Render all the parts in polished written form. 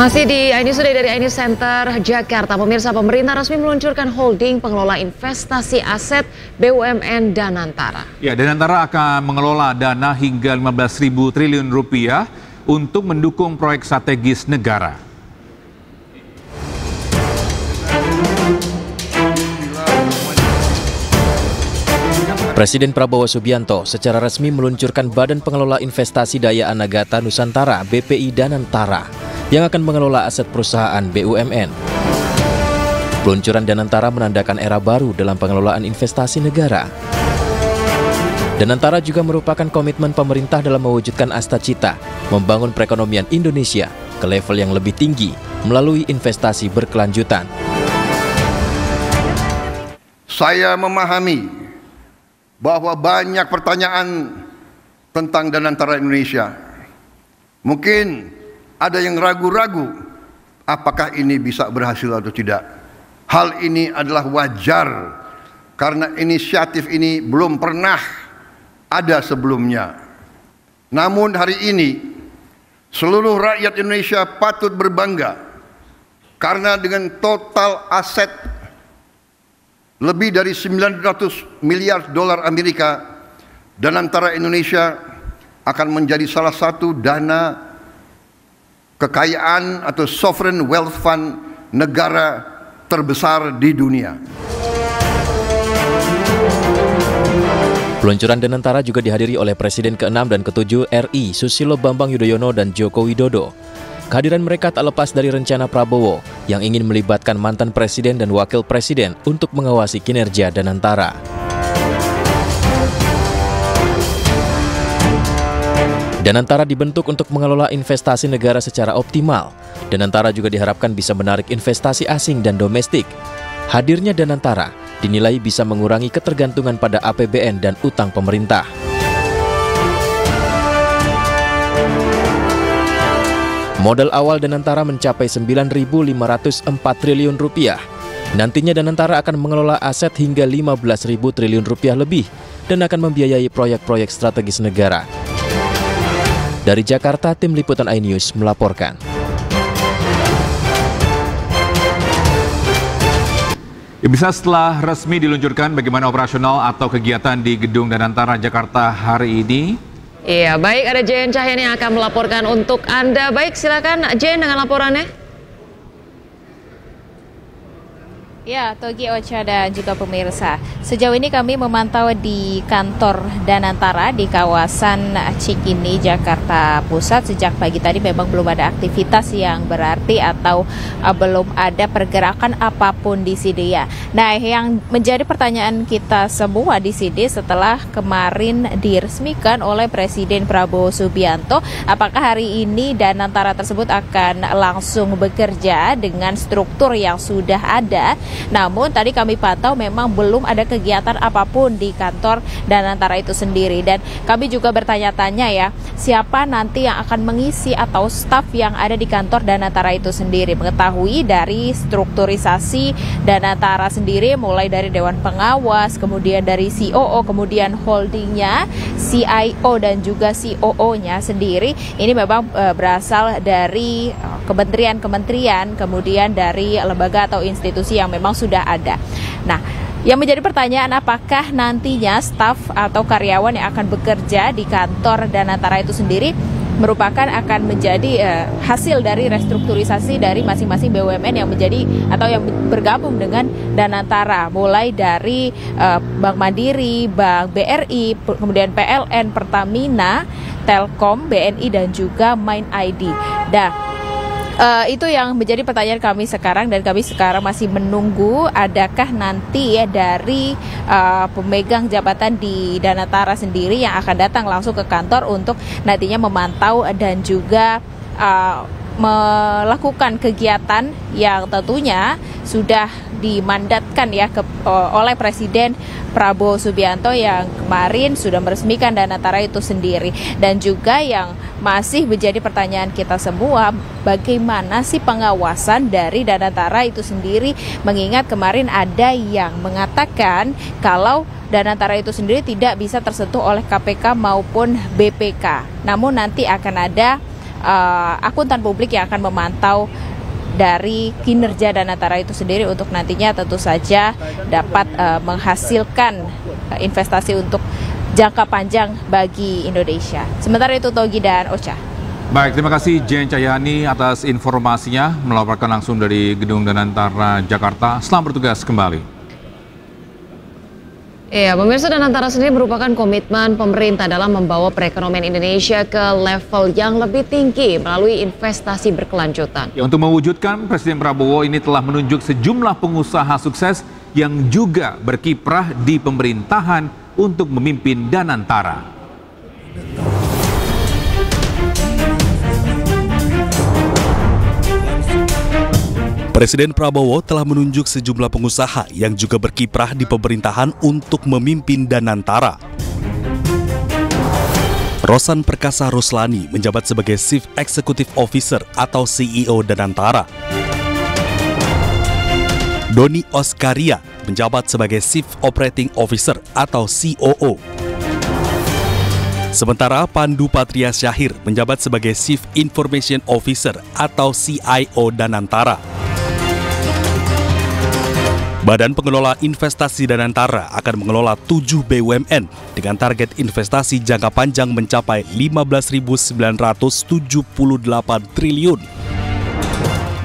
Masih di iNews Today dari iNews Center Jakarta, pemirsa, pemerintah resmi meluncurkan holding pengelola investasi aset BUMN Danantara. Ya, Danantara akan mengelola dana hingga 15.000 triliun rupiah untuk mendukung proyek strategis negara. Presiden Prabowo Subianto secara resmi meluncurkan Badan Pengelola Investasi Daya Anagata Nusantara (BPI) Danantara yang akan mengelola aset perusahaan BUMN. Peluncuran Danantara menandakan era baru dalam pengelolaan investasi negara. Danantara juga merupakan komitmen pemerintah dalam mewujudkan asta-cita membangun perekonomian Indonesia ke level yang lebih tinggi melalui investasi berkelanjutan. Saya memahami bahwa banyak pertanyaan tentang Danantara Indonesia. Mungkin ada yang ragu-ragu apakah ini bisa berhasil atau tidak. Hal ini adalah wajar karena inisiatif ini belum pernah ada sebelumnya. Namun hari ini seluruh rakyat Indonesia patut berbangga karena dengan total aset lebih dari 900 miliar dolar Amerika, Danantara Indonesia akan menjadi salah satu dana kekayaan atau sovereign wealth fund negara terbesar di dunia. Peluncuran Danantara juga dihadiri oleh Presiden ke-6 dan ke-7 RI Susilo Bambang Yudhoyono dan Joko Widodo. Kehadiran mereka tak lepas dari rencana Prabowo yang ingin melibatkan mantan presiden dan wakil presiden untuk mengawasi kinerja Danantara. Danantara dibentuk untuk mengelola investasi negara secara optimal. Danantara juga diharapkan bisa menarik investasi asing dan domestik. Hadirnya Danantara dinilai bisa mengurangi ketergantungan pada APBN dan utang pemerintah. Modal awal Danantara mencapai 9.504 triliun rupiah. Nantinya Danantara akan mengelola aset hingga 15.000 triliun rupiah lebih dan akan membiayai proyek-proyek strategis negara. Dari Jakarta, tim liputan iNews melaporkan. Ya, bisa setelah resmi diluncurkan bagaimana operasional atau kegiatan di Gedung Danantara Jakarta hari ini? Iya, baik, ada Jen Cahyani yang akan melaporkan untuk Anda. Baik, silakan Jen dengan laporannya. Ya, Togi, Ocha, dan juga pemirsa. Sejauh ini kami memantau di kantor Danantara di kawasan Cikini, Jakarta Pusat. Sejak pagi tadi memang belum ada aktivitas yang berarti atau belum ada pergerakan apapun di sini ya. Nah, yang menjadi pertanyaan kita semua di sini setelah kemarin diresmikan oleh Presiden Prabowo Subianto, apakah hari ini Danantara tersebut akan langsung bekerja dengan struktur yang sudah ada? Namun tadi kami pantau memang belum ada kegiatan apapun di kantor Danantara itu sendiri. Dan kami juga bertanya-tanya ya, siapa nanti yang akan mengisi atau staf yang ada di kantor Danantara itu sendiri. Mengetahui dari strukturisasi Danantara sendiri, mulai dari Dewan Pengawas, kemudian dari COO, kemudian holdingnya, CIO dan juga COO-nya sendiri. Ini memang berasal dari kementerian-kementerian, kemudian dari lembaga atau institusi yang memang sudah ada. Nah, yang menjadi pertanyaan, apakah nantinya staf atau karyawan yang akan bekerja di kantor Danantara itu sendiri merupakan akan menjadi hasil dari restrukturisasi dari masing-masing BUMN yang menjadi atau yang bergabung dengan Danantara, mulai dari Bank Mandiri, Bank BRI, kemudian PLN, Pertamina, Telkom, BNI dan juga Mind ID. Itu yang menjadi pertanyaan kami sekarang, dan kami sekarang masih menunggu adakah nanti ya dari pemegang jabatan di Danantara sendiri yang akan datang langsung ke kantor untuk nantinya memantau dan juga melakukan kegiatan yang tentunya sudah dimandatkan ya oleh Presiden Prabowo Subianto yang kemarin sudah meresmikan Danantara itu sendiri. Dan juga yang masih menjadi pertanyaan kita semua, bagaimana sih pengawasan dari Danantara itu sendiri, mengingat kemarin ada yang mengatakan kalau Danantara itu sendiri tidak bisa tersentuh oleh KPK maupun BPK. Namun nanti akan ada akuntan publik yang akan memantau dari kinerja Danantara itu sendiri untuk nantinya tentu saja dapat menghasilkan investasi untuk jangka panjang bagi Indonesia. Sementara itu Togi dan Ocha. Baik, terima kasih Jen Cahyani atas informasinya melaporkan langsung dari Gedung Danantara Jakarta. Selamat bertugas kembali. Ya, pemirsa, Danantara sendiri merupakan komitmen pemerintah dalam membawa perekonomian Indonesia ke level yang lebih tinggi melalui investasi berkelanjutan. Ya, untuk mewujudkan, Presiden Prabowo ini telah menunjuk sejumlah pengusaha sukses yang juga berkiprah di pemerintahan untuk memimpin Danantara. Presiden Prabowo telah menunjuk sejumlah pengusaha yang juga berkiprah di pemerintahan untuk memimpin Danantara. Rosan Perkasa Ruslani menjabat sebagai Chief Executive Officer atau CEO Danantara. Doni Oskaria menjabat sebagai Chief Operating Officer atau COO. Sementara Pandu Patria Syahir menjabat sebagai Chief Information Officer atau CIO Danantara. Badan Pengelola Investasi Danantara akan mengelola 7 BUMN dengan target investasi jangka panjang mencapai 15.978 triliun.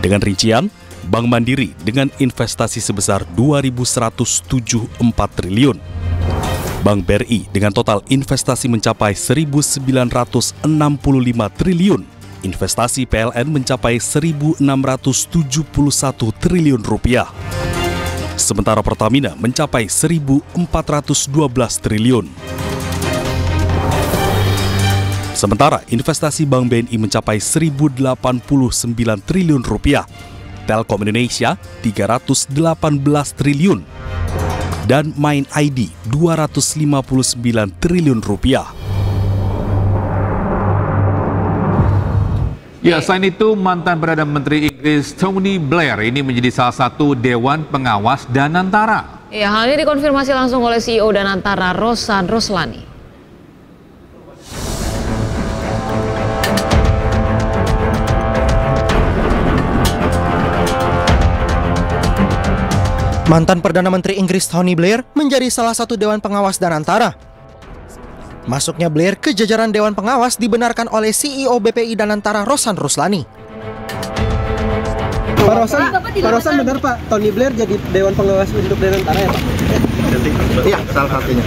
Dengan rincian, Bank Mandiri dengan investasi sebesar 2.174 triliun. Bank BRI dengan total investasi mencapai 1.965 triliun. Investasi PLN mencapai 1.671 triliun rupiah. Sementara Pertamina mencapai 1.412 triliun. Sementara investasi Bank BNI mencapai 1.089 triliun rupiah. Telkom Indonesia 318 triliun. Dan Main ID 259 triliun rupiah. Ya, selain itu mantan Perdana Menteri Inggris Tony Blair ini menjadi salah satu Dewan Pengawas Danantara. Ya, hal ini dikonfirmasi langsung oleh CEO Danantara Rosan Ruslani. Mantan Perdana Menteri Inggris Tony Blair menjadi salah satu Dewan Pengawas Danantara. Masuknya Blair ke jajaran Dewan Pengawas dibenarkan oleh CEO BPI Danantara Rosan Ruslani. Pak Rosan benar Pak, Tony Blair jadi Dewan Pengawas untuk Danantara ya Pak? Iya, salah satunya.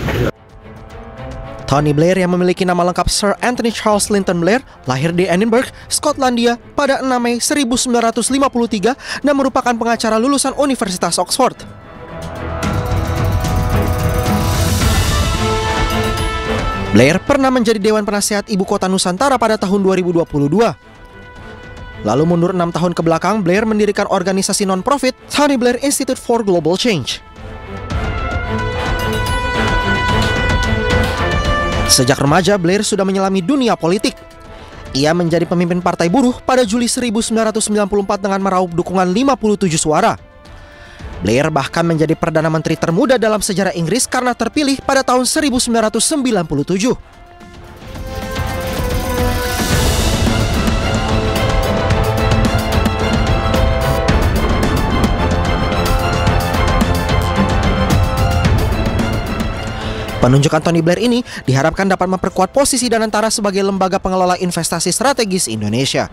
Tony Blair yang memiliki nama lengkap Sir Anthony Charles Linton Blair lahir di Edinburgh, Skotlandia pada 6 Mei 1953 dan merupakan pengacara lulusan Universitas Oxford. Blair pernah menjadi Dewan Penasehat Ibu Kota Nusantara pada tahun 2022. Lalu mundur 6 tahun ke belakang, Blair mendirikan organisasi non-profit Tony Blair Institute for Global Change. Sejak remaja, Blair sudah menyelami dunia politik. Ia menjadi pemimpin Partai Buruh pada Juli 1994 dengan meraup dukungan 57 suara. Blair bahkan menjadi Perdana Menteri termuda dalam sejarah Inggris karena terpilih pada tahun 1997. Penunjukan Tony Blair ini diharapkan dapat memperkuat posisi Danantara sebagai lembaga pengelola investasi strategis Indonesia.